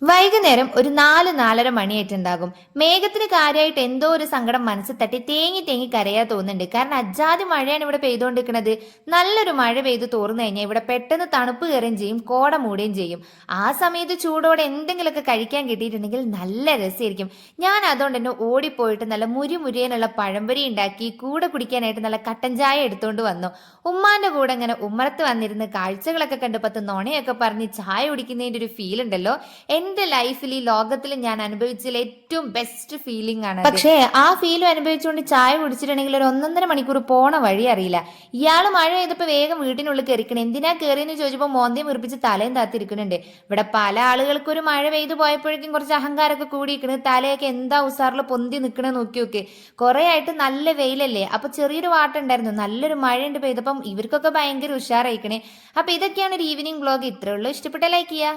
വൈകുന്നേരം ഒരു 4-4:30 മണിയായിട്ടുണ്ടാകും. മേഘത്തിന് കാര്യമായിട്ട് എന്തോ ഒരു സങ്കടം മനസ്സിൽ തട്ടി തേങ്ങി തേങ്ങി കരയാ തോന്നുന്നുണ്ട്. കാരണം അജാതി മഴയാണ് ഇവിടെ പെയ്തുകൊണ്ടിരിക്കുന്നത്. നല്ലൊരു മഴ പെയ്ത് തോർന്നു കഴിഞ്ഞാൽ ഇവിടെ പെട്ടെന്ന് തണുപ്പ് കയറുകയും ചെയ്യും, കോട മൂടുകയും ചെയ്യും. ആ സമയത്ത് ചൂടോടെ എന്തെങ്കിലുമൊക്കെ കഴിക്കാൻ കിട്ടിയിട്ടുണ്ടെങ്കിൽ നല്ല രസമായിരിക്കും. ഞാൻ അതുകൊണ്ട് തന്നെ ഓടിപ്പോയിട്ട് നല്ല മുരിമുരിയനുള്ള പഴംപൊരി ഉണ്ടാക്കി കൂടെ കുടിക്കാനായിട്ട് നല്ല കട്ടൻ ചായ എടുത്തുകൊണ്ട് വന്നു. ഉമ്മാന്റെ കൂടെ ഇങ്ങനെ ഉമ്മറത്ത് വന്നിരുന്ന് കാഴ്ചകളൊക്കെ കണ്ട് 10 നുണയൊക്കെ പറഞ്ഞ് ചായ കുടിക്കുന്നതിന്റെ ഒരു ഫീൽ ഉണ്ടല്ലോ, എന്റെ ലൈഫിൽ ഈ ലോകത്തിൽ ഞാൻ അനുഭവിച്ചതിൽ ഏറ്റവും ബെസ്റ്റ് ഫീലിംഗ് ആണ്. പക്ഷേ ആ ഫീലും അനുഭവിച്ചുകൊണ്ട് ചായ കുടിച്ചിട്ടുണ്ടെങ്കിൽ ഒരു 1.5 മണിക്കൂർ പോണ വഴി അറിയില്ല. ഇയാള് മഴ പെയ്തപ്പോ വേഗം വീട്ടിനുള്ളിൽ കയറിക്കണം. എന്തിനാ കയറിയെന്ന് ചോദിച്ചപ്പോൾ മോന്തയും വീർപ്പിച്ച് തലയും താത്തിരിക്കുന്നുണ്ട്. ഇവിടെ പല ആളുകൾക്ക് ഒരു മഴ പെയ്ത് പോയപ്പോഴേക്കും കുറച്ച് അഹങ്കാരമൊക്കെ കൂടിയിരിക്കണ്. തലയൊക്കെ എന്താ ഉസാറിൽ പൊന്തി നിൽക്കണ നോക്കി നോക്ക്. കുറെ ആയിട്ട് നല്ല വെയിലല്ലേ, അപ്പൊ ചെറിയൊരു വാട്ടം ഉണ്ടായിരുന്നു. നല്ലൊരു മഴയുണ്ട് പെയ്തപ്പം ഇവർക്കൊക്കെ ഭയങ്കര ഉഷാറായിക്കണേ. അപ്പൊ ഇതൊക്കെയാണ് ഒരു ഈവനിങ് വ്ളോഗ്. ഇത്രേ ഉള്ളൂ. ഇഷ്ടപ്പെട്ട ലൈക്ക് ചെയ്യാ.